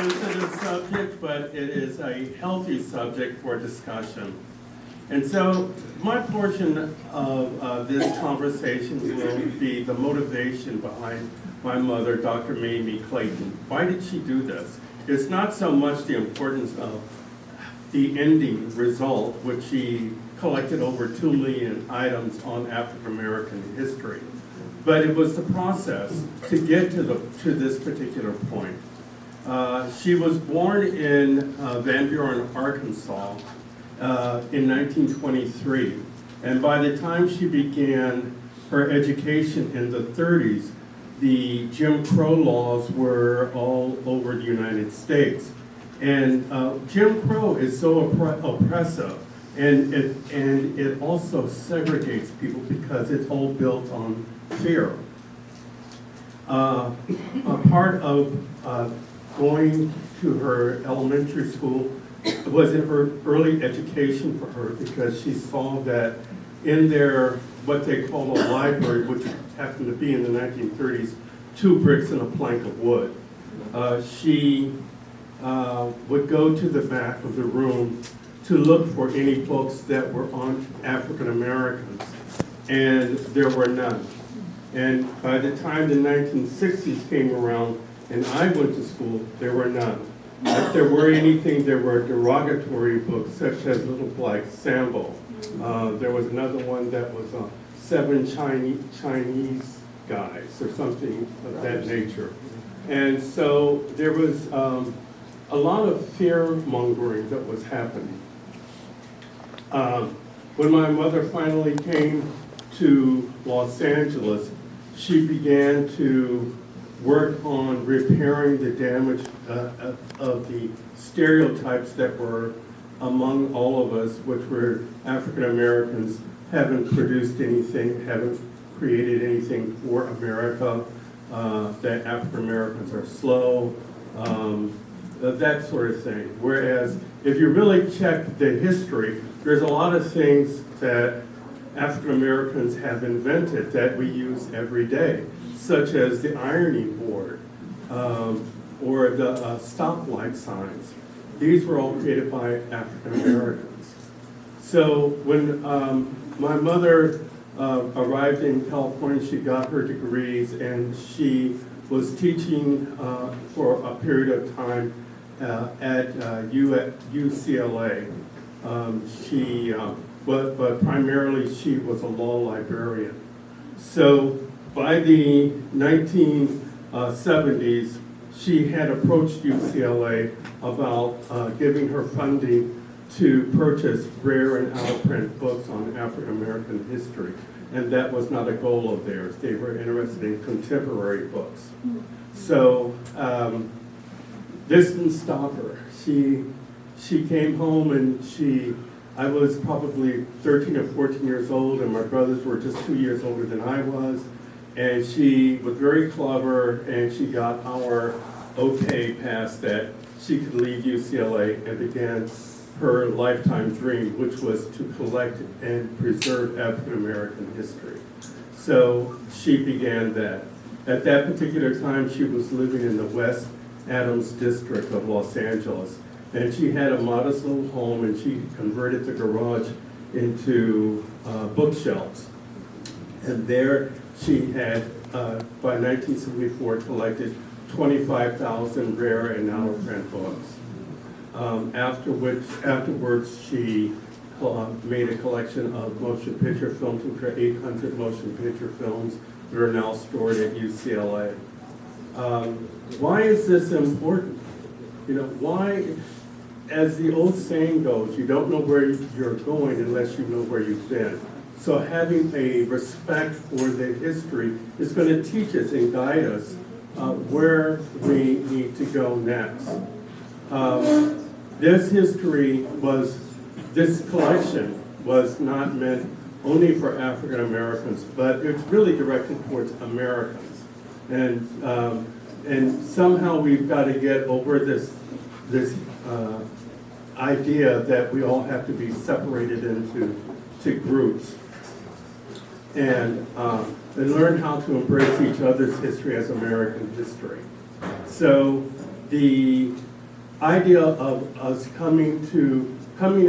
sensitive subject, but it is a healthy subject for discussion. And so my portion of this conversation will be the motivation behind my mother, Dr. Mamie Clayton. Why did she do this? It's not so much the importance of the ending result, which she collected over 2 million items on African American history, but it was the process to get to this particular point. She was born in Van Buren, Arkansas in 1923, and by the time she began her education in the 30s, the Jim Crow laws were all over the United States. And Jim Crow is so oppressive, and it also segregates people because it's all built on fear. A part of going to her elementary school was in her early education for her, because she saw that in their, what they call a library, which happened to be in the 1930s, 2 bricks and a plank of wood. She would go to the back of the room to look for any books that were on African Americans, and there were none. And by the time the 1960s came around and I went to school, there were none. If there were anything, there were derogatory books such as Little Black Sambo. There was another one that was 7 Chinese guys or something of that nature. And so there was a lot of fear-mongering that was happening. When my mother finally came to Los Angeles, she began to work on repairing the damage of the stereotypes that were among all of us, which were African Americans haven't produced anything, haven't created anything for America, that African Americans are slow, that sort of thing. Whereas if you really check the history, there's a lot of things that African Americans have invented that we use every day, such as the ironing board or the stoplight signs. These were all created by African Americans. So when my mother arrived in California, she got her degrees, and she was teaching for a period of time at UCLA. But primarily she was a law librarian. So by the 1970s, she had approached UCLA about giving her funding to purchase rare and out-of-print books on African American history. And that was not a goal of theirs. They were interested in contemporary books. So this didn't stop her. She came home, and I was probably 13 or 14 years old, and my brothers were just 2 years older than I was. And she was very clever, and she got our okay past that she could leave UCLA and began her lifetime dream, which was to collect and preserve African American history. So she began that. At that particular time, she was living in the West Adams district of Los Angeles. And she had a modest little home, and she converted the garage into bookshelves. And there she had, by 1974, collected 25,000 rare and out-of-print books. Afterwards, she made a collection of motion picture films, which are 800 motion picture films that are now stored at UCLA. Why is this important? You know, why? As the old saying goes, you don't know where you're going unless you know where you've been. So having a respect for the history is going to teach us and guide us where we need to go next. This collection was not meant only for African Americans, but it's really directed towards Americans. And somehow we've got to get over this idea that we all have to be separated into groups, and learn how to embrace each other's history as American history. So the idea of us coming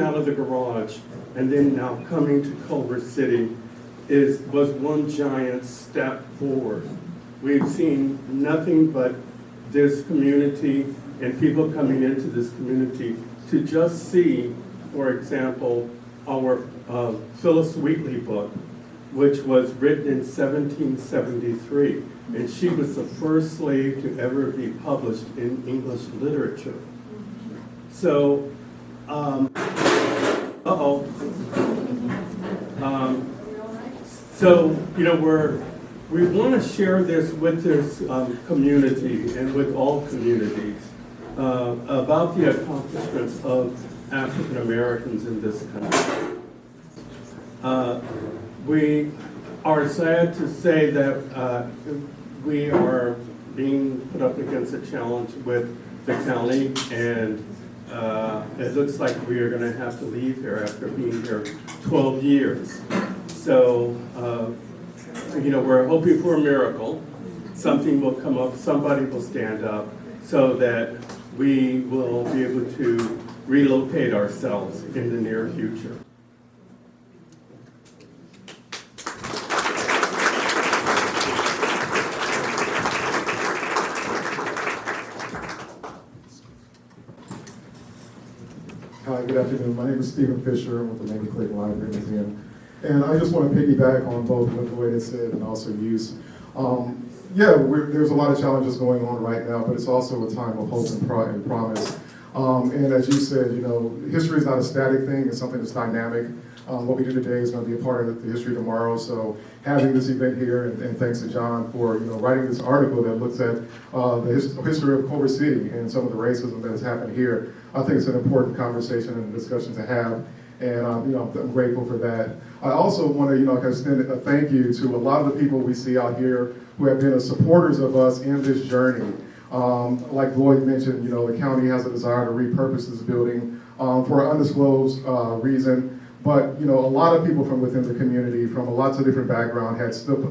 out of the garage and then now coming to Culver City was one giant step forward. We've seen nothing but this community and people coming into this community to just see, for example, our Phyllis Wheatley book, which was written in 1773, and she was the first slave to ever be published in English literature. So, so, you know, we want to share this with this community and with all communities about the accomplishments of African Americans in this country. We are sad to say that we are being put up against a challenge with the county, and it looks like we are going to have to leave here after being here 12 years. So, you know, we're hoping for a miracle. Something will come up, somebody will stand up so that we will be able to relocate ourselves in the near future. Hi, good afternoon. My name is Stephen Fisher. I'm with the Mamie Clayton Library Museum. And I just want to piggyback on both what Lloyd had said and also use. There's a lot of challenges going on right now, but it's also a time of hope and promise. And as you said, you know, history is not a static thing, it's something that's dynamic. What we do today is going to be a part of the history tomorrow. So having this event here, and thanks to John for writing this article that looks at the history of Culver City and some of the racism that has happened here, I think it's an important conversation and discussion to have. And I'm grateful for that. I also want to extend a thank you to a lot of the people we see out here who have been supporters of us in this journey. Like Lloyd mentioned, the county has a desire to repurpose this building for an undisclosed reason. But a lot of people from within the community, from lots of different backgrounds, had stepped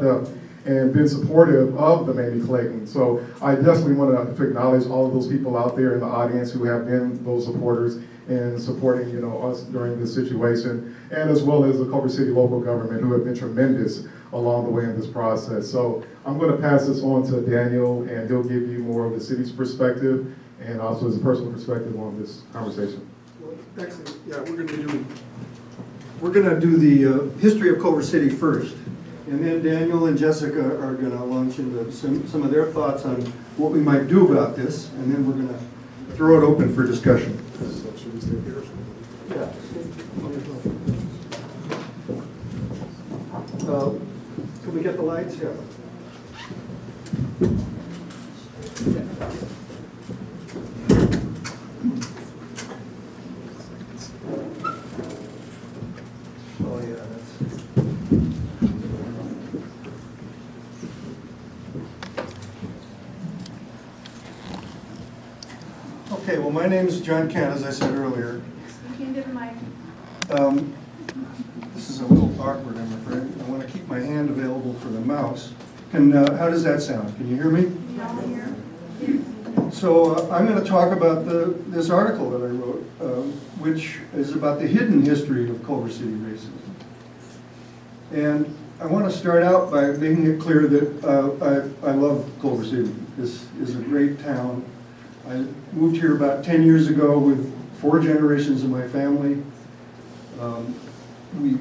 up and been supportive of the Mamie Clayton. So I definitely want to acknowledge all of those people out there in the audience who have been those supporters and supporting us during this situation, and as well as the Culver City local government who have been tremendous along the way in this process. So I'm going to pass this on to Daniel, and he'll give you more of the city's perspective and also his personal perspective on this conversation. Well, excellent. Yeah, we're gonna do the history of Culver City first, and then Daniel and Jessica are gonna launch into some of their thoughts on what we might do about this, and then we're gonna throw it open for discussion. So should we stay here? Yeah. Can we get the lights? Yeah. Oh yeah, that's. Okay, well, my name is John Kent, as I said earlier. You can give mic. This is a little awkward, I'm afraid. I want to keep my hand available for the mouse. How does that sound? Can you hear me? So I'm going to talk about this article that I wrote, which is about the hidden history of Culver City racism. And I want to start out by making it clear that I love Culver City. This is a great town. I moved here about 10 years ago with 4 generations of my family. We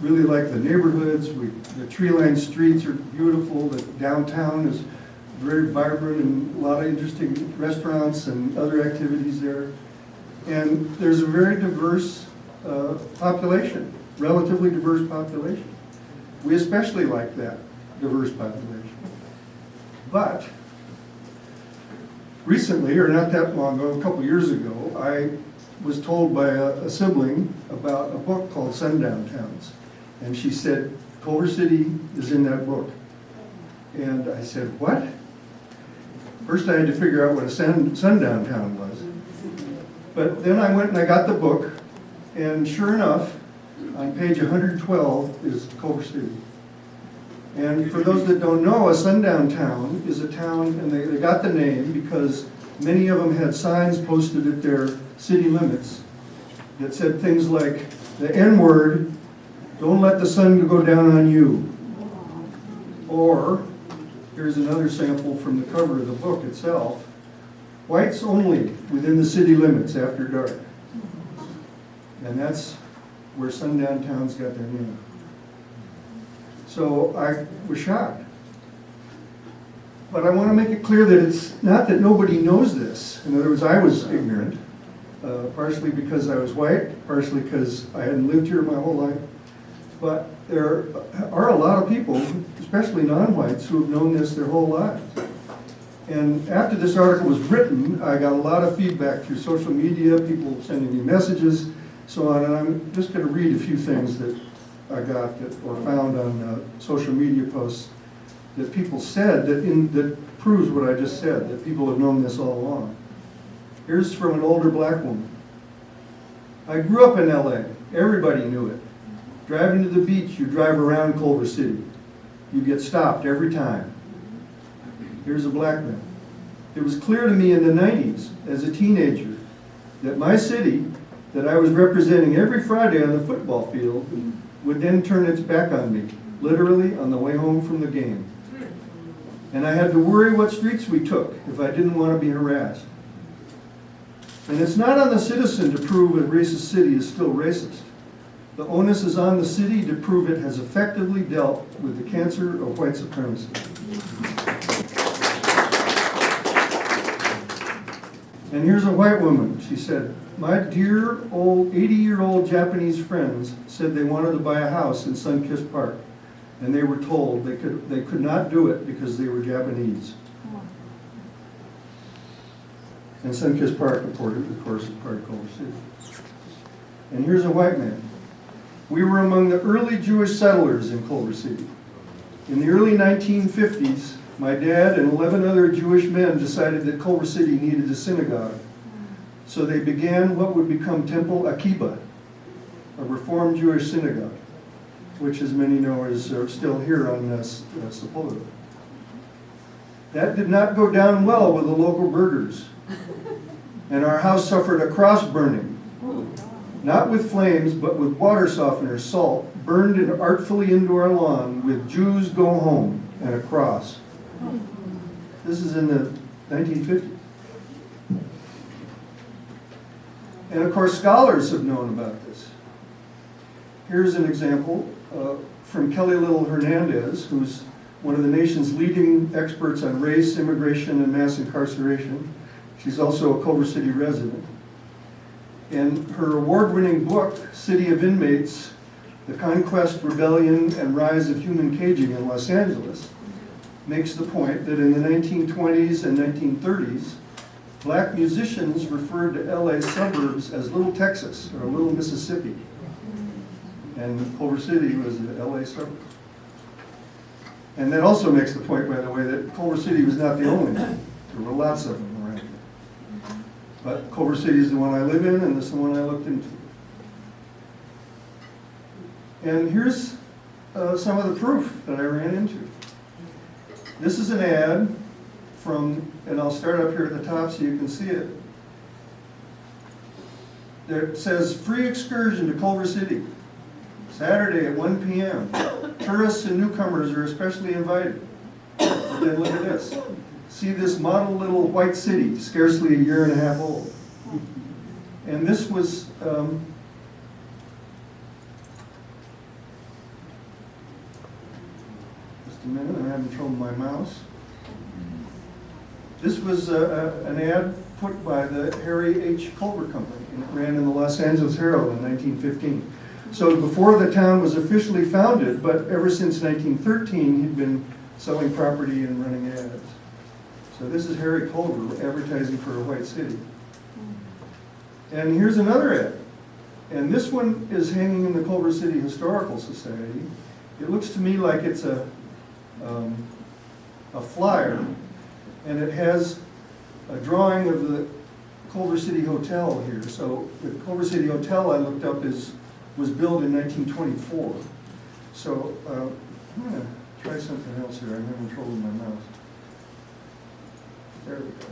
really like the neighborhoods. The tree-lined streets are beautiful. The downtown is very vibrant and a lot of interesting restaurants and other activities there. And there's a very diverse population, relatively diverse population. We especially like that diverse population. But recently, or not that long ago, a couple years ago, I was told by a sibling about a book called Sundown Towns. And she said, Culver City is in that book. And I said, what? First I had to figure out what a sundown town was. But then I went and I got the book, and sure enough, on page 112 is Culver City. And for those that don't know, a sundown town is a town, and they got the name because Many of them had signs posted at their city limits that said things like, the N-word, don't let the sun go down on you. Or, here's another sample from the cover of the book itself, whites only within the city limits after dark. And that's where sundown towns got their name. So I was shocked. But I want to make it clear that it's not that nobody knows this. In other words, I was ignorant, partially because I was white, partially because I hadn't lived here my whole life. But there are a lot of people, especially non-whites, who have known this their whole lives. And after this article was written, I got a lot of feedback through social media, people sending me messages, so on. And I'm just going to read a few things that I got or found on social media posts that people said that proves what I just said, that people have known this all along. Here's from an older black woman. I grew up in LA. Everybody knew it. Driving to the beach, you drive around Culver City. You get stopped every time. Here's a black man. It was clear to me in the 90s, as a teenager, that my city, that I was representing every Friday on the football field, would then turn its back on me, literally on the way home from the game. And I had to worry what streets we took if I didn't want to be harassed. And it's not on the citizen to prove a racist city is still racist. The onus is on the city to prove it has effectively dealt with the cancer of white supremacy. And here's a white woman. She said, my dear old 80-year-old Japanese friends said they wanted to buy a house in Sunkist Park. And they were told they could not do it because they were Japanese. And Sunkist Park, of course, is part of Culver City. And here's a white man. We were among the early Jewish settlers in Culver City. In the early 1950s, my dad and 11 other Jewish men decided that Culver City needed a synagogue. So they began what would become Temple Akiba, a Reformed Jewish synagogue, which, as many know, is still here on Sepulveda. That did not go down well with the local burghers, and our house suffered a cross burning, not with flames, but with water softener, salt, burned artfully into our lawn with Jews go home and a cross. This is in the 1950s. And of course, scholars have known about this. Here's an example from Kelly Little Hernandez, who's one of the nation's leading experts on race, immigration, and mass incarceration. She's also a Culver City resident. In her award-winning book, City of Inmates, The Conquest, Rebellion, and Rise of Human Caging in Los Angeles, makes the point that in the 1920s and 1930s, black musicians referred to LA suburbs as Little Texas or Little Mississippi. And Culver City was the LA suburb. And that also makes the point, by the way, that Culver City was not the only one. There were lots of them around here. But Culver City is the one I live in, and this is the one I looked into. And here's some of the proof that I ran into. This is an ad from, and I'll start up here at the top so you can see it. It says, free excursion to Culver City, Saturday at 1 p.m. Tourists and newcomers are especially invited. But then look at this. See this model little white city, scarcely a year and a half old. And this was, just a minute, I'm having trouble with my mouse. This was an ad put by the Harry H. Culver Company, and it ran in the Los Angeles Herald in 1915. So before the town was officially founded, but ever since 1913, he'd been selling property and running ads. So this is Harry Culver advertising for a white city. And here's another ad. And this one is hanging in the Culver City Historical Society. It looks to me like it's a flyer, and it has a drawing of the Culver City Hotel here. So the Culver City Hotel I looked up was built in 1924. So I'm going to try something else here. I'm having trouble with my mouse. There we go.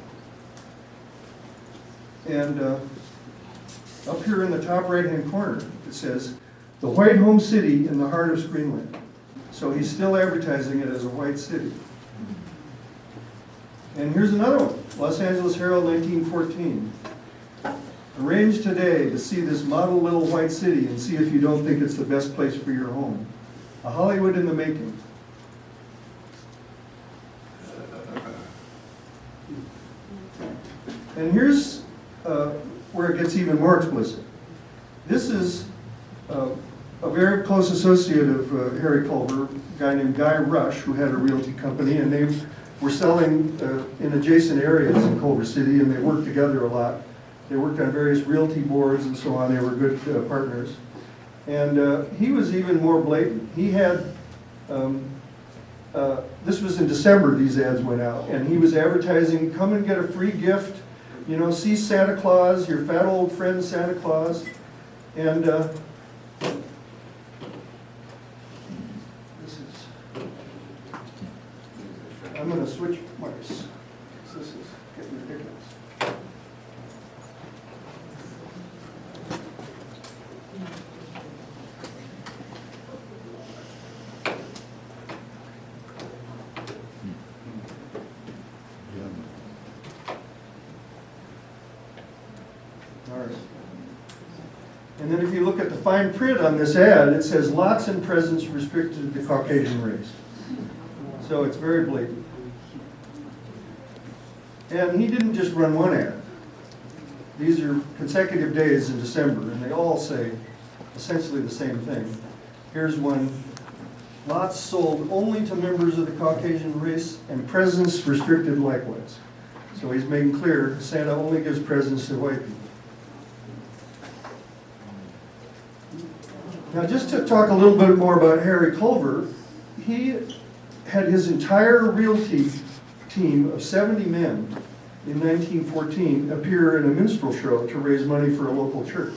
And up here in the top right-hand corner, it says, "The White Home City in the heart of Screenland." So he's still advertising it as a white city. And here's another one, Los Angeles Herald, 1914. "Arrange today to see this model little white city and see if you don't think it's the best place for your home. A Hollywood in the making." And here's where it gets even more explicit. This is a very close associate of Harry Culver, a guy named Guy Rush, who had a realty company, and they were selling in adjacent areas in Culver City, and they worked together a lot. They worked on various realty boards and so on. They were good partners. And he was even more blatant. He had, this was in December these ads went out, and he was advertising, "Come and get a free gift, you know, see Santa Claus, your fat old friend Santa Claus." And this is, I'm going to switch mics. This is getting ridiculous. All right. And then if you look at the fine print on this ad, it says lots and presents restricted to the Caucasian race. So it's very blatant. And he didn't just run one ad. These are consecutive days in December, and they all say essentially the same thing. Here's one: lots sold only to members of the Caucasian race and presents restricted likewise. So he's making clear Santa only gives presents to white people. Now, just to talk a little bit more about Harry Culver, he had his entire realty team of 70 men in 1914 appear in a minstrel show to raise money for a local church.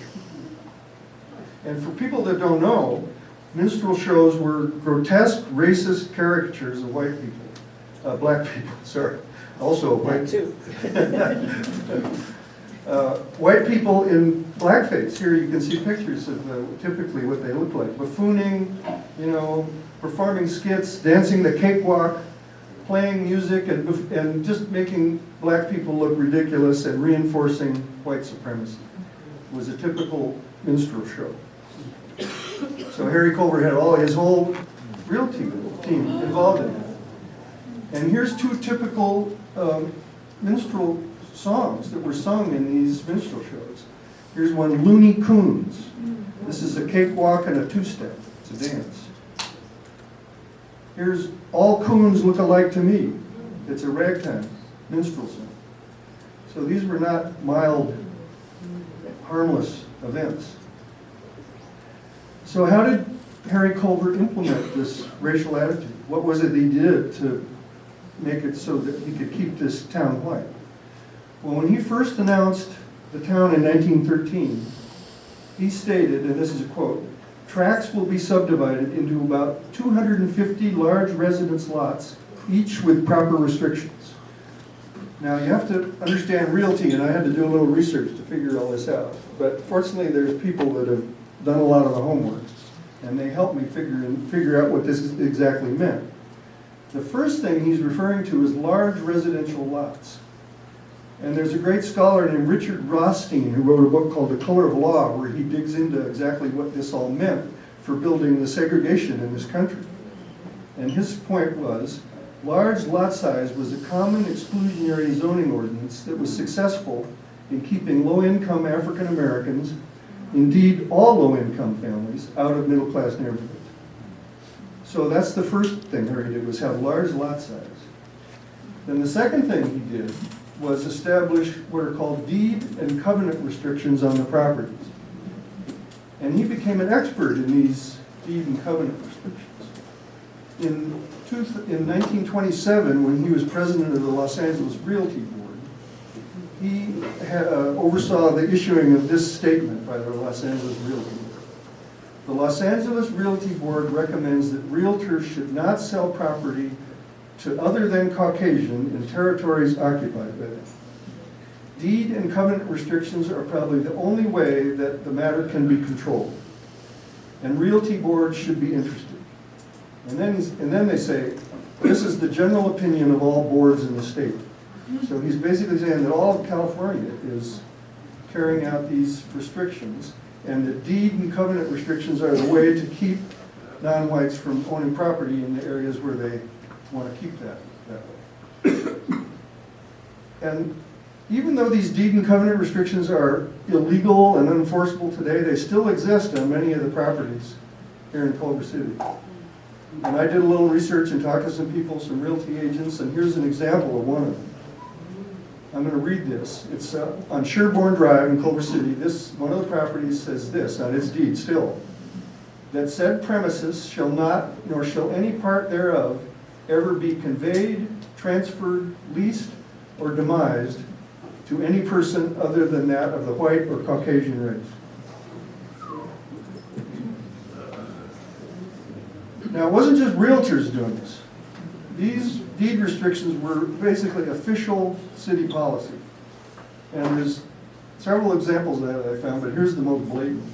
And for people that don't know, minstrel shows were grotesque, racist caricatures of white people, black people, sorry, also white too. White people in blackface. Here you can see pictures of typically what they look like. Buffooning, you know, performing skits, dancing the cakewalk, playing music, and just making black people look ridiculous and reinforcing white supremacy. It was a typical minstrel show. So Harry Culver had his whole realty team involved in it. And here's two typical minstrel songs that were sung in these minstrel shows. Here's one, Looney Coons. This is a cakewalk and a two-step. It's a dance. Here's All Coons Look Alike to Me. It's a ragtime minstrel song. So these were not mild, harmless events. So how did Harry Culver implement this racial attitude? What was it he did to make it so that he could keep this town white? Well, when he first announced the town in 1913, he stated, and this is a quote, "Tracts will be subdivided into about 250 large residence lots, each with proper restrictions." Now, you have to understand realty, and I had to do a little research to figure all this out. But fortunately, there's people that have done a lot of the homework, and they helped me figure out what this exactly meant. The first thing he's referring to is large residential lots. And there's a great scholar named Richard Rothstein who wrote a book called The Color of Law, where he digs into exactly what this all meant for building the segregation in this country. And his point was, large lot size was a common exclusionary zoning ordinance that was successful in keeping low-income African Americans, indeed all low-income families, out of middle-class neighborhoods. So that's the first thing Harry did, was have large lot size. Then the second thing he did was establish what are called deed and covenant restrictions on the properties. And he became an expert in these deed and covenant restrictions. In 1927, when he was president of the Los Angeles Realty Board, he oversaw the issuing of this statement by the Los Angeles Realty Board. The Los Angeles Realty Board recommends that realtors should not sell property to other than Caucasian in territories occupied by them. deed and covenant restrictions are probably the only way that the matter can be controlled. And realty boards should be interested. And then they say, this is the general opinion of all boards in the state. So he's basically saying that all of California is carrying out these restrictions, and that deed and covenant restrictions are the way to keep non-whites from owning property in the areas where they want to keep that way. And even though these deed and covenant restrictions are illegal and unenforceable today, they still exist on many of the properties here in Culver City. And I did a little research and talked to some people, some realty agents, and here's an example of one of them. I'm going to read this. It's on Sherborne Drive in Culver City. One of the properties says this on its deed still, that said premises shall not, nor shall any part thereof, ever be conveyed, transferred, leased, or demised to any person other than that of the white or Caucasian race. Now, it wasn't just realtors doing this. These deed restrictions were basically official city policy. And there's several examples of that I found, but here's the most blatant.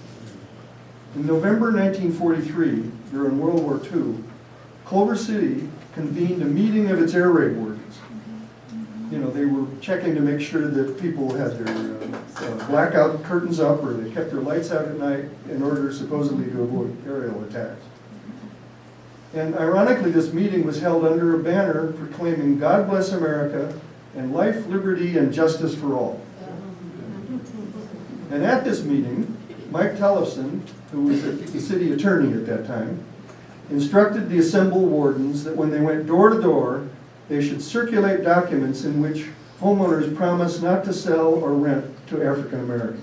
In November 1943, during World War II, Culver City convened a meeting of its air raid wardens. You know, they were checking to make sure that people had their blackout curtains up, or they kept their lights out at night in order supposedly to avoid aerial attacks. And ironically, this meeting was held under a banner proclaiming God bless America and life, liberty, and justice for all. And at this meeting, Mike Tellefson, who was the city attorney at that time, instructed the assembled wardens that when they went door to door, they should circulate documents in which homeowners promised not to sell or rent to African Americans.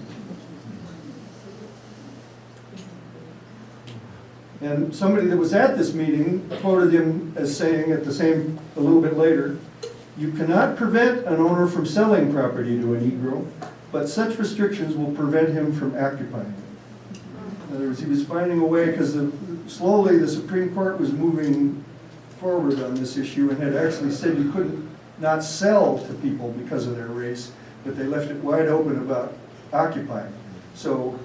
And somebody that was at this meeting quoted him as saying a little bit later, "You cannot prevent an owner from selling property to a Negro, but such restrictions will prevent him from occupying it." In other words, he was finding a way, because slowly the Supreme Court was moving forward on this issue and had actually said you couldn't not sell to people because of their race, but they left it wide open about occupying. So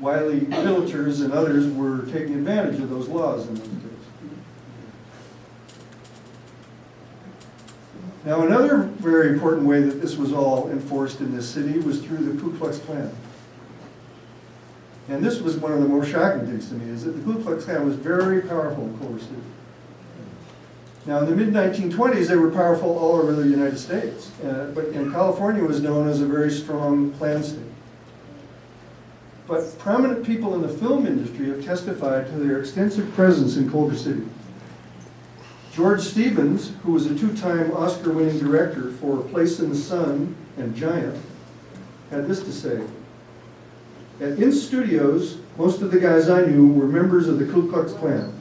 wily realtors and others were taking advantage of those laws in those days. Now, another very important way that this was all enforced in this city was through the Ku Klux Klan. And this was one of the most shocking things to me, is that the Ku Klux Klan was very powerful in Culver City. Now, in the mid-1920s, they were powerful all over the United States, but California was known as a very strong Klan state. But prominent people in the film industry have testified to their extensive presence in Culver City. George Stevens, who was a two-time Oscar-winning director for Place in the Sun and Giant, had this to say: "In studios, most of the guys I knew were members of the Ku Klux Klan,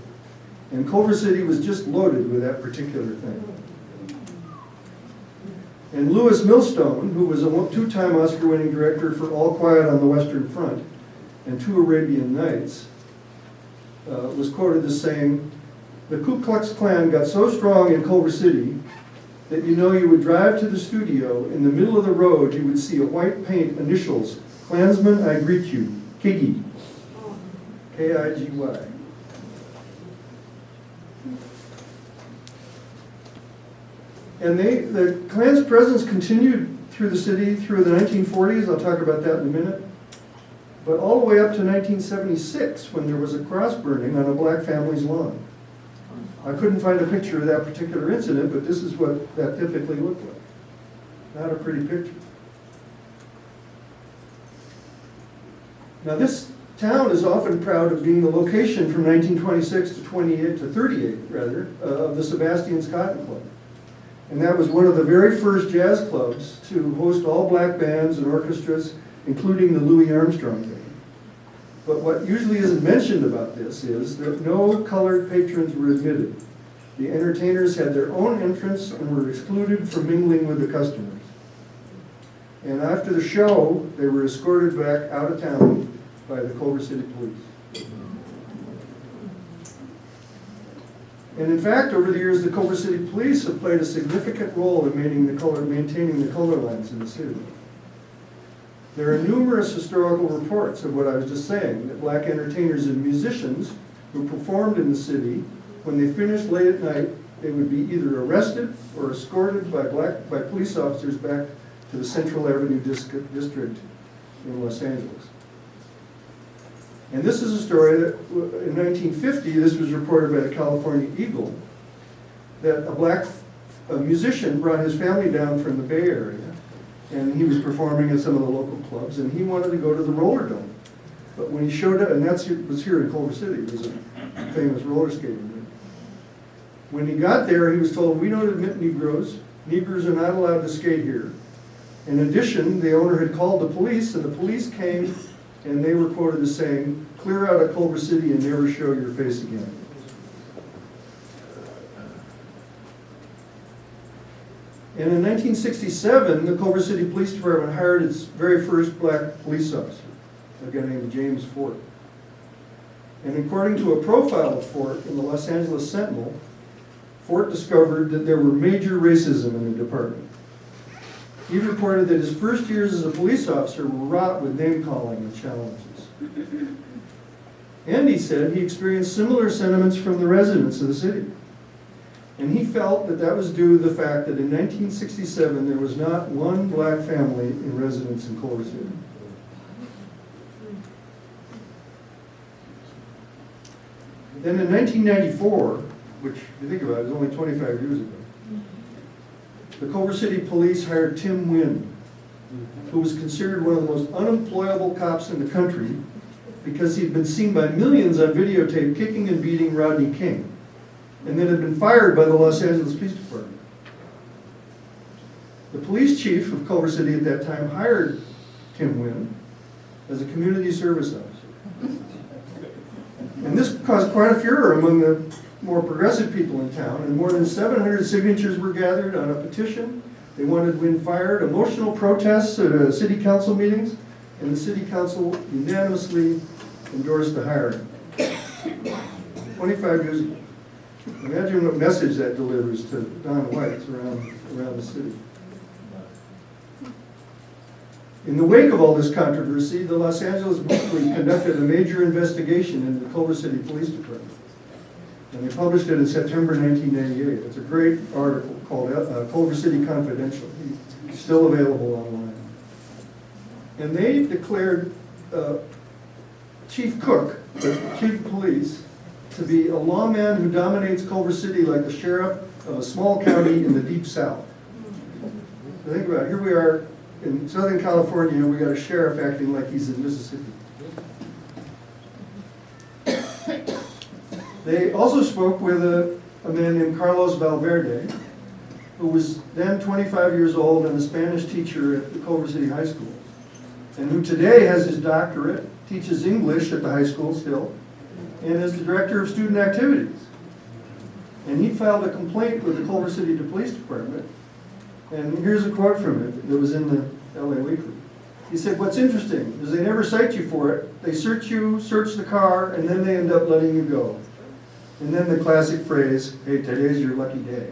and Culver City was just loaded with that particular thing." And Louis Millstone, who was a two-time Oscar-winning director for All Quiet on the Western Front and Two Arabian Nights, was quoted as saying, "The Ku Klux Klan got so strong in Culver City that you would drive to the studio, in the middle of the road you would see a white paint initials, Klansman I greet you, Kiggy, K-I-G-Y. And the Klan's presence continued through the city through the 1940s, I'll talk about that in a minute, but all the way up to 1976, when there was a cross burning on a black family's lawn. I couldn't find a picture of that particular incident, but this is what that typically looked like. Not a pretty picture. Now, this town is often proud of being the location from 1926 to 38 of the Sebastian's Cotton Club. And that was one of the very first jazz clubs to host all black bands and orchestras, including the Louis Armstrong Band. But what usually isn't mentioned about this is that no colored patrons were admitted. The entertainers had their own entrance and were excluded from mingling with the customers. And after the show, they were escorted back out of town by the Culver City Police. And in fact, over the years, the Culver City Police have played a significant role in maintaining the color lines in the city. There are numerous historical reports of what I was just saying, that black entertainers and musicians who performed in the city, when they finished late at night, they would be either arrested or escorted by police officers back to the Central Avenue district in Los Angeles. And this is a story that in 1950, this was reported by the California Eagle, that a musician brought his family down from the Bay Area, and he was performing at some of the local clubs, and he wanted to go to the roller dome. But when he showed up, and was here in Culver City, it was a famous roller skating rink. When he got there, he was told, "We don't admit Negroes. Negroes are not allowed to skate here." In addition, the owner had called the police, and the police came, and they were quoted as saying, "Clear out of Culver City and never show your face again." And in 1967, the Culver City Police Department hired its very first black police officer, a guy named James Fort. And according to a profile of Fort in the Los Angeles Sentinel, Fort discovered that there were major racism in the department. He reported that his first years as a police officer were wrought with name-calling and challenges. And he said he experienced similar sentiments from the residents of the city. And he felt that that was due to the fact that in 1967 there was not one black family in residence in Culver City. Then in 1994, which if you think about it, is only 25 years ago, the Culver City Police hired Tim Wynn, who was considered one of the most unemployable cops in the country because he'd been seen by millions on videotape kicking and beating Rodney King, and then had been fired by the Los Angeles Police Department. The police chief of Culver City at that time hired Tim Wynn as a community service officer. And this caused quite a furor among the more progressive people in town, and more than 700 signatures were gathered on a petition. They wanted Wynn fired, emotional protests at city council meetings, and the city council unanimously endorsed the hiring. 25 years ago. Imagine what message that delivers to non-whites around the city. In the wake of all this controversy, the Los Angeles Weekly conducted a major investigation into the Culver City Police Department. And they published it in September 1998. It's a great article called Culver City Confidential. It's still available online. And they declared Chief Cook, the chief of police, to be a lawman who dominates Culver City like the sheriff of a small county in the deep south. So think about it. Here we are in Southern California, and we got a sheriff acting like he's in Mississippi. They also spoke with a man named Carlos Valverde, who was then 25 years old and a Spanish teacher at the Culver City High School, and who today has his doctorate, teaches English at the high school still, and is the director of student activities. And he filed a complaint with the Culver City Police Department, and here's a quote from it that was in the LA Weekly. He said, "What's interesting is they never cite you for it. They search you, search the car, and then they end up letting you go." And then the classic phrase, "Hey, today's your lucky day."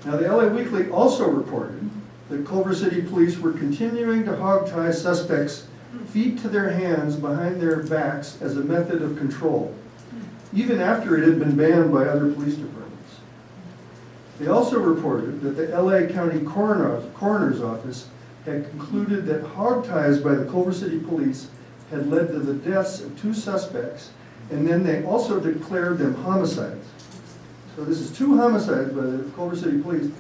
Now, the LA Weekly also reported that Culver City police were continuing to hogtie suspects' feet to their hands behind their backs as a method of control, even after it had been banned by other police departments. They also reported that the LA County Coroner's Office had concluded that hog ties by the Culver City police had led to the deaths of 2 suspects, and then they also declared them homicides. So this is 2 homicides by the Culver City police,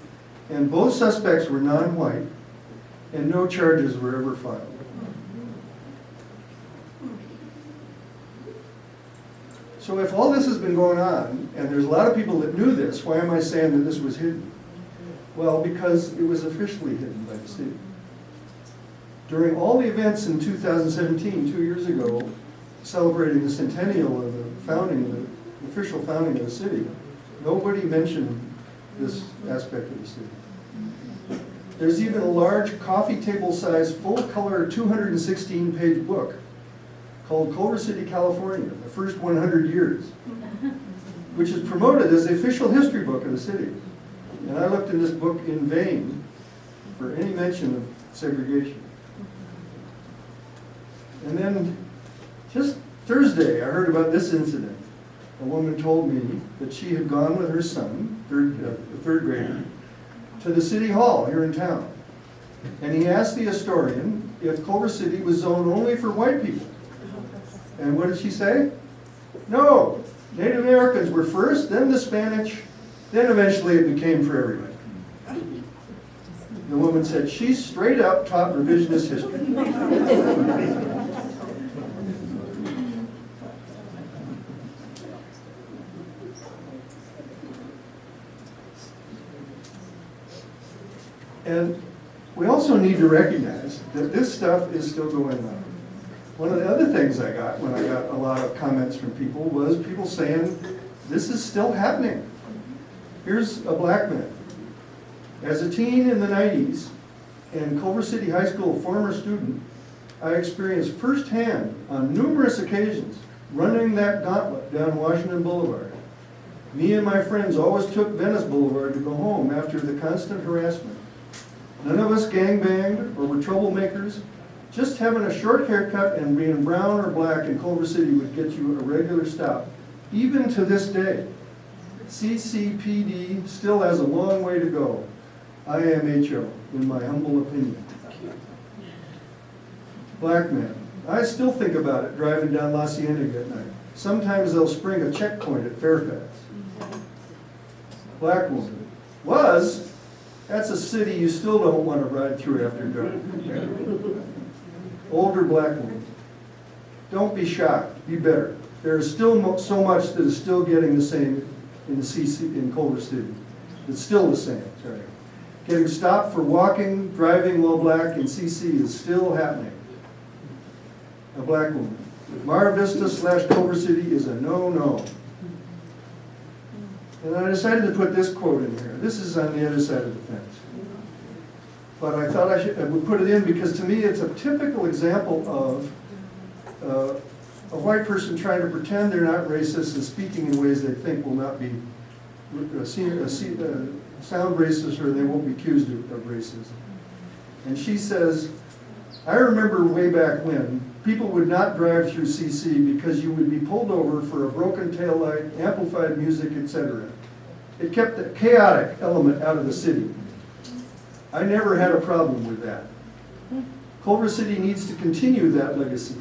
and both suspects were non-white, and no charges were ever filed. So if all this has been going on, and there's a lot of people that knew this, why am I saying that this was hidden? Well, because it was officially hidden by the city. During all the events in 2017, 2 years ago, celebrating the centennial of the founding, the official founding of the city, nobody mentioned this aspect of the city. There's even a large coffee table-sized, full-color, 216-page book called Culver City, California, the first 100 years, which is promoted as the official history book of the city. And I looked in this book in vain for any mention of segregation. And then just Thursday, I heard about this incident. A woman told me that she had gone with her son, third grader, to the city hall here in town. And he asked the historian if Culver City was zoned only for white people. And what did she say? No, Native Americans were first, then the Spanish, then eventually it became for everybody. The woman said, she straight up taught revisionist history. And we also need to recognize that this stuff is still going on. One of the other things I got when I got a lot of comments from people was people saying, this is still happening. Here's a black man. As a teen in the 90s, and Culver City High School former student, I experienced firsthand on numerous occasions running that gauntlet down Washington Boulevard. Me and my friends always took Venice Boulevard to go home after the constant harassment. None of us gangbanged or were troublemakers. Just having a short haircut and being brown or black in Culver City would get you a regular stop. Even to this day, CCPD still has a long way to go. IMHO, in my humble opinion. Black man. I still think about it driving down La Cienega at night. Sometimes they'll spring a checkpoint at Fairfax. Black woman. That's a city you still don't want to ride through after dark. Older black woman. Don't be shocked. Be better. There is still so much that is still getting the same in Culver City. It's still the same. Sorry. Getting stopped for walking, driving while black in CC is still happening. A black woman. Mar Vista / Culver City is a no-no. And I decided to put this quote in here. This is on the other side of the fence. But I thought I would put it in because to me it's a typical example of a white person trying to pretend they're not racist and speaking in ways they think will not be sound racist or they won't be accused of racism. And she says, I remember way back when people would not drive through CC because you would be pulled over for a broken taillight, amplified music, etc. It kept the chaotic element out of the city. I never had a problem with that. Culver City needs to continue that legacy.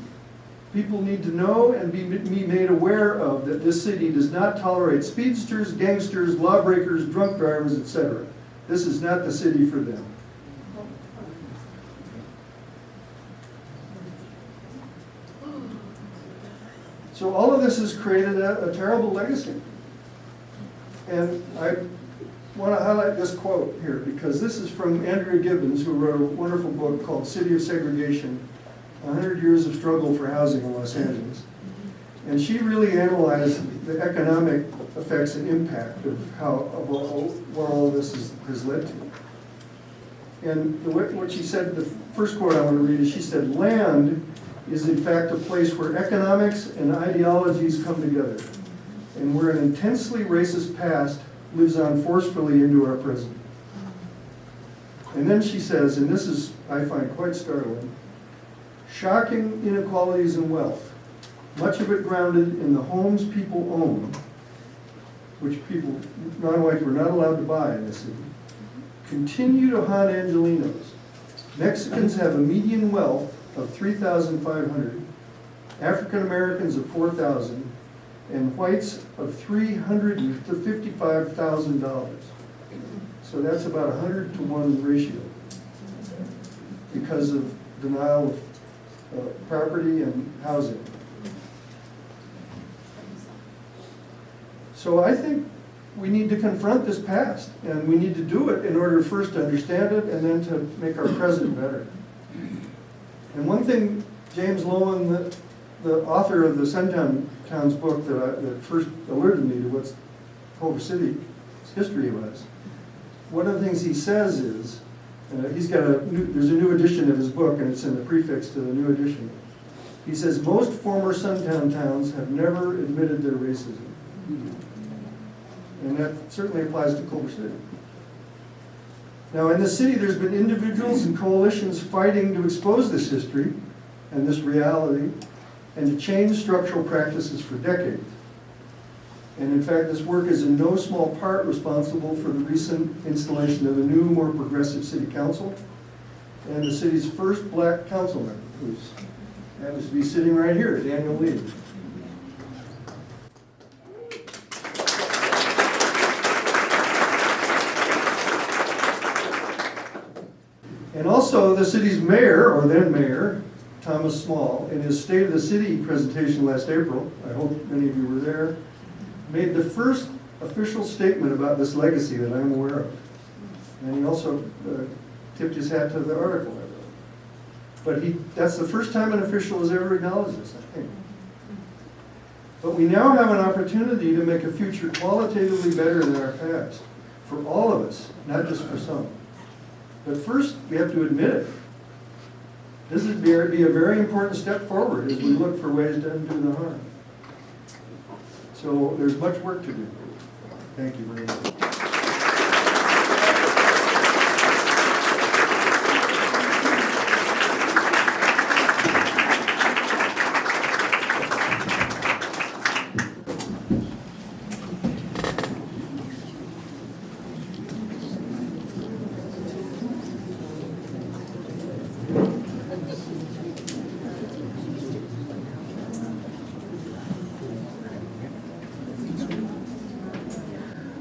People need to know and be made aware of that this city does not tolerate speedsters, gangsters, lawbreakers, drunk drivers, etc. This is not the city for them. So all of this has created a terrible legacy. And I want to highlight this quote here because this is from Andrea Gibbons, who wrote a wonderful book called City of Segregation, 100 Years of Struggle for Housing in Los Angeles. And she really analyzed the economic effects and impact of what all this has led to. And what she said, the first quote I want to read is she said, land is in fact a place where economics and ideologies come together and where an intensely racist past lives on forcefully into our present. And then she says, and this is, I find quite startling, shocking inequalities in wealth, much of it grounded in the homes people own, which people, non-whites, were not allowed to buy in this city, continue to haunt Angelenos. Mexicans have a median wealth of $3,500, African Americans of $4,000, and whites of $300 to $55,000. So that's about 100-to-1 ratio because of denial of property and housing. So I think we need to confront this past, and we need to do it in order first to understand it and then to make our present better. And one thing, James Lowen, the author of the Sundowns book that first alerted me to what Culver City's history was, one of the things he says is, there's a new edition of his book, and it's in the prefix to the new edition. He says, most former sundown towns have never admitted their racism. And that certainly applies to Culver City. Now, in the city, there's been individuals and coalitions fighting to expose this history and this reality and to change structural practices for decades. And in fact, this work is in no small part responsible for the recent installation of a new, more progressive city council and the city's first black council member, who's happens to be sitting right here, Daniel Lee. And also the city's mayor, or then mayor, Thomas Small, in his State of the City presentation last April, I hope many of you were there, made the first official statement about this legacy that I'm aware of. And he also tipped his hat to the article I wrote. But that's the first time an official has ever acknowledged this, I think. But we now have an opportunity to make a future qualitatively better than our past, for all of us, not just for some. But first, we have to admit it. This would be a very important step forward as we look for ways to undo the harm. So there's much work to do. Thank you very much.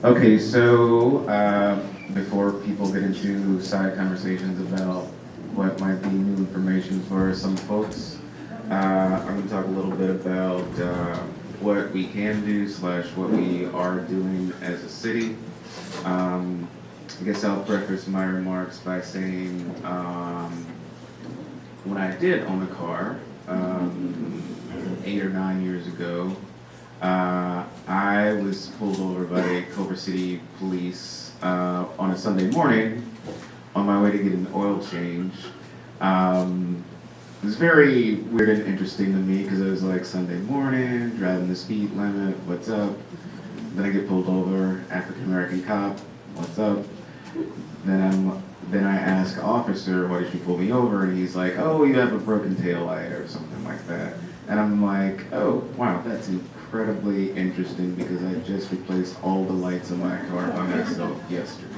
Okay, so before people get into side conversations about what might be new information for some folks, I'm going to talk a little bit about what we can do / what we are doing as a city. I guess I'll preface my remarks by saying when I did own a car 8 or 9 years ago, I was pulled over by Culver City police on a Sunday morning on my way to get an oil change. It was very weird and interesting to me because it was like Sunday morning, driving the speed limit, what's up? Then I get pulled over, African American cop, what's up? Then I ask officer, why did you pull me over? And he's like, oh, you have a broken tail light or something like that. And I'm like, oh, wow, that's incredibly interesting because I just replaced all the lights in my car by myself yesterday.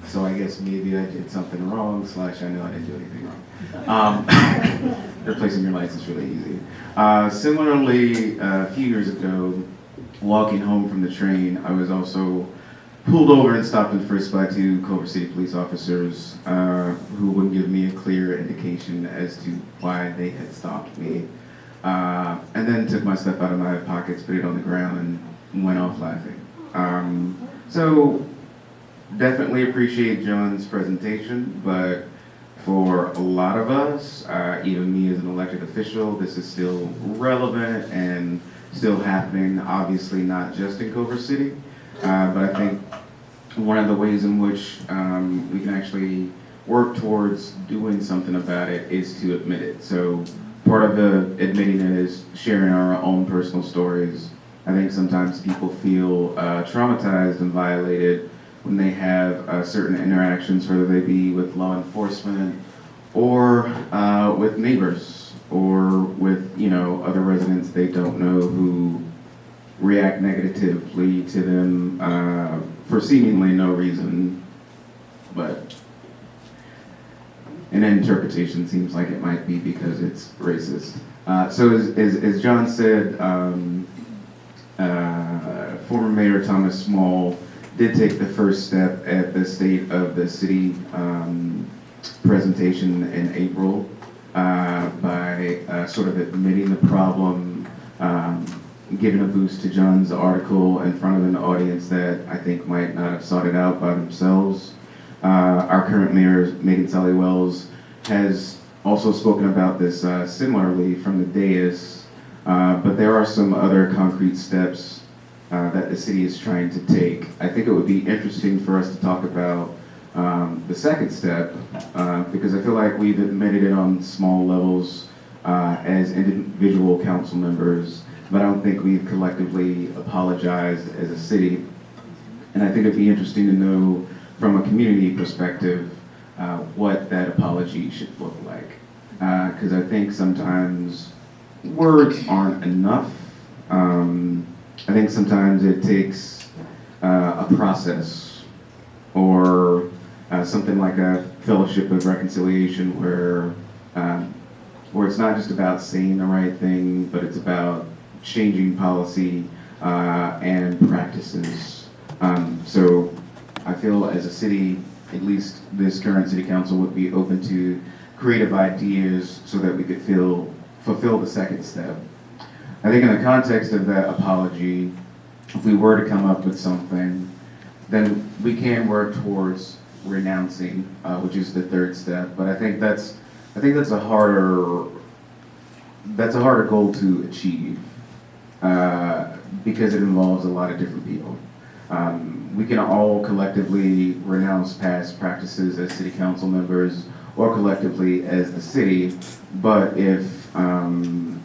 So I guess maybe I did something wrong / I know I didn't do anything wrong. Replacing your lights is really easy. Similarly, a few years ago, walking home from the train, I was also pulled over and stopped and frisked by 2 Culver City police officers who wouldn't give me a clear indication as to why they had stopped me. And then took my stuff out of my pockets, put it on the ground, and went off laughing. So definitely appreciate John's presentation, but for a lot of us, even me as an elected official, this is still relevant and still happening, obviously not just in Culver City. But I think one of the ways in which we can actually work towards doing something about it is to admit it. So part of the admitting it is sharing our own personal stories. I think sometimes people feel traumatized and violated when they have certain interactions, whether they be with law enforcement or with neighbors or with other residents they don't know who react negatively to them for seemingly no reason, but an interpretation seems like it might be because it's racist. So as John said, former Mayor Thomas Small did take the first step at the State of the City presentation in April by sort of admitting the problem, giving a boost to John's article in front of an audience that I think might not have sought it out by themselves. Our current mayor, Megan Sally Wells, has also spoken about this similarly from the dais, but there are some other concrete steps that the city is trying to take. I think it would be interesting for us to talk about the second step, because I feel like we've admitted it on small levels as individual council members, but I don't think we've collectively apologized as a city. And I think it'd be interesting to know from a community perspective what that apology should look like. Because I think sometimes words aren't enough. I think sometimes it takes a process or something like a fellowship of reconciliation where it's not just about saying the right thing, but it's about changing policy and practices. So I feel as a city, at least this current city council would be open to creative ideas so that we could fulfill the second step. I think in the context of that apology, if we were to come up with something, then we can work towards renouncing, which is the third step. But I think that's a harder goal to achieve because it involves a lot of different people. We can all collectively renounce past practices as city council members or collectively as the city, but if 80%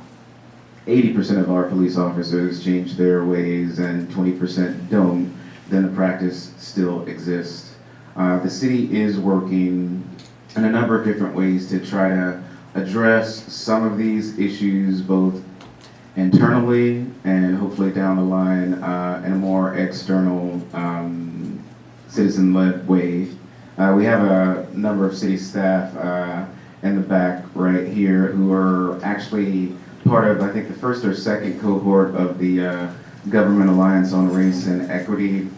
of our police officers change their ways and 20% don't, then the practice still exists. The city is working in a number of different ways to try to address some of these issues, both internally and hopefully down the line in a more external citizen-led way. We have a number of city staff in the back right here who are actually part of, I think, the first or second cohort of the Government Alliance on Race and Equity,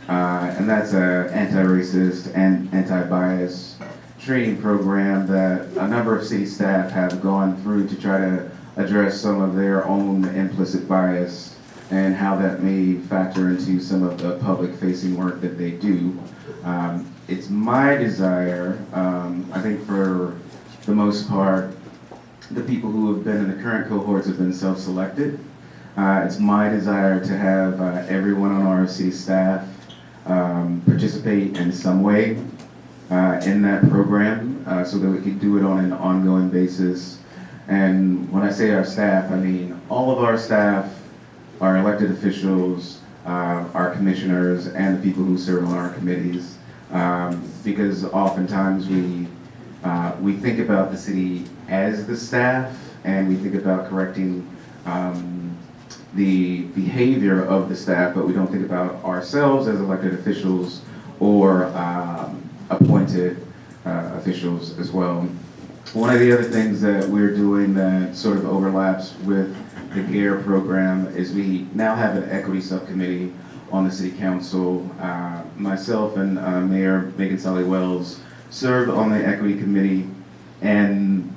and that's an anti-racist and anti-bias training program that a number of city staff have gone through to try to address some of their own implicit bias and how that may factor into some of the public-facing work that they do. It's my desire, I think for the most part, the people who have been in the current cohorts have been self-selected. It's my desire to have everyone on our city staff participate in some way in that program so that we can do it on an ongoing basis. And when I say our staff, I mean all of our staff, our elected officials, our commissioners, and the people who serve on our committees. Because oftentimes we think about the city as the staff, and we think about correcting the behavior of the staff, but we don't think about ourselves as elected officials or appointed officials as well. One of the other things that we're doing that sort of overlaps with the GARE program is we now have an equity subcommittee on the city council. Myself and Mayor Megan Solly Wells serve on the equity committee, and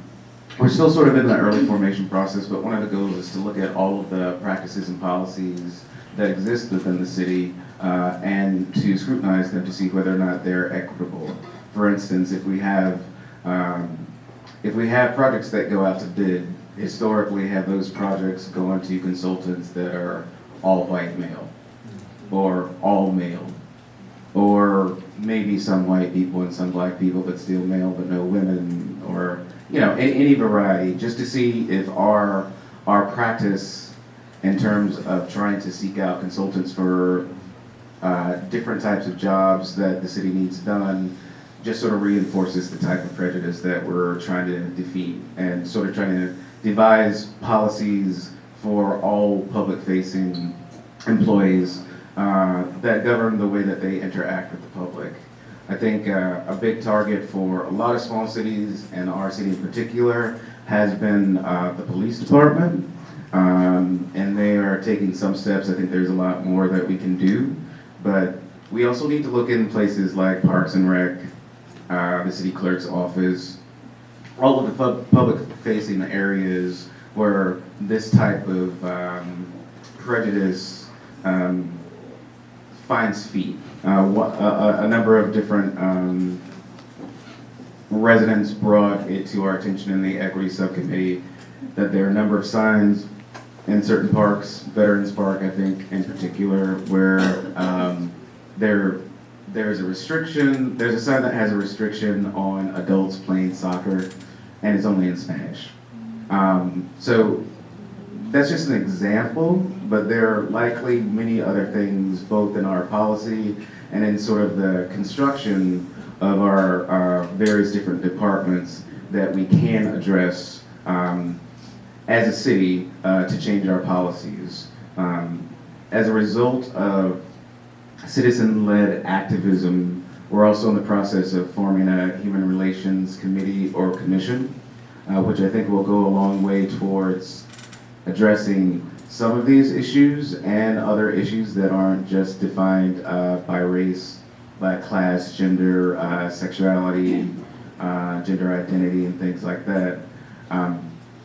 we're still sort of in the early formation process, but one of the goals is to look at all of the practices and policies that exist within the city and to scrutinize them to see whether or not they're equitable. For instance, if we have projects that go out to bid, historically have those projects go into consultants that are all white male or all male, or maybe some white people and some black people but still male but no women, or any variety, just to see if our practice in terms of trying to seek out consultants for different types of jobs that the city needs done just sort of reinforces the type of prejudice that we're trying to defeat, and sort of trying to devise policies for all public-facing employees that govern the way that they interact with the public. I think a big target for a lot of small cities, and our city in particular, has been the police department, and they are taking some steps. I think there's a lot more that we can do, but we also need to look in places like Parks and Rec, the city clerk's office, all of the public-facing areas where this type of prejudice finds feet. A number of different residents brought it to our attention in the equity subcommittee that there are a number of signs in certain parks, Veterans Park, I think, in particular, where there's a restriction, there's a sign that has a restriction on adults playing soccer, and it's only in Spanish. So that's just an example, but there are likely many other things, both in our policy and in sort of the construction of our various different departments that we can address as a city to change our policies. As a result of citizen-led activism, we're also in the process of forming a human relations committee or commission, which I think will go a long way towards addressing some of these issues and other issues that aren't just defined by race, by class, gender, sexuality, gender identity, and things like that.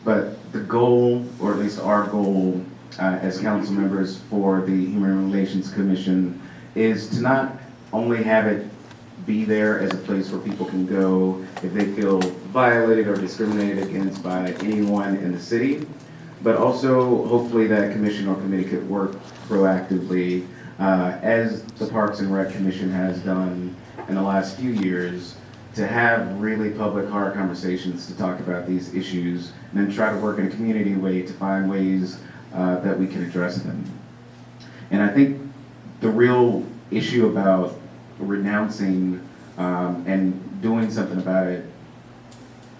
But the goal, or at least our goal as council members for the Human Relations Commission, is to not only have it be there as a place where people can go if they feel violated or discriminated against by anyone in the city, but also hopefully that commission or committee could work proactively as the Parks and Rec Commission has done in the last few years, to have really public, hard conversations to talk about these issues, and then try to work in a community way to find ways that we can address them. And I think the real issue about renouncing and doing something about it,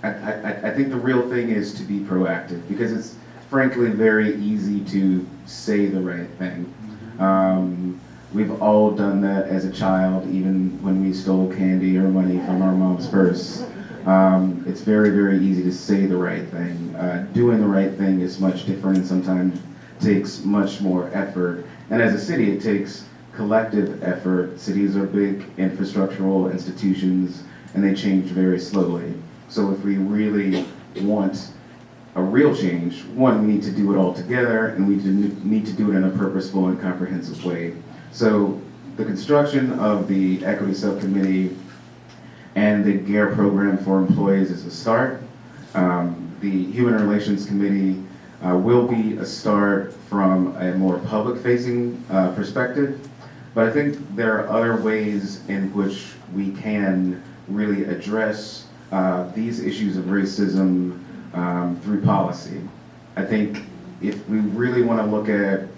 I think the real thing is to be proactive, because it's frankly very easy to say the right thing. We've all done that as a child, even when we stole candy or money from our mom's purse. It's very, very easy to say the right thing. Doing the right thing is much different and sometimes takes much more effort. And as a city, it takes collective effort. Cities are big infrastructural institutions, and they change very slowly. So if we really want a real change, one, we need to do it all together, and we need to do it in a purposeful and comprehensive way. So the construction of the Equity Subcommittee and the GARE program for employees is a start. The Human Relations Committee will be a start from a more public-facing perspective, but I think there are other ways in which we can really address these issues of racism through policy. I think if we really want to look at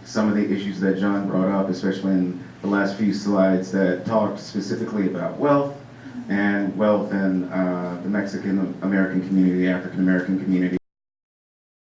some of the issues that John brought up, especially in the last few slides that talked specifically about wealth in the Mexican American community, the African American community,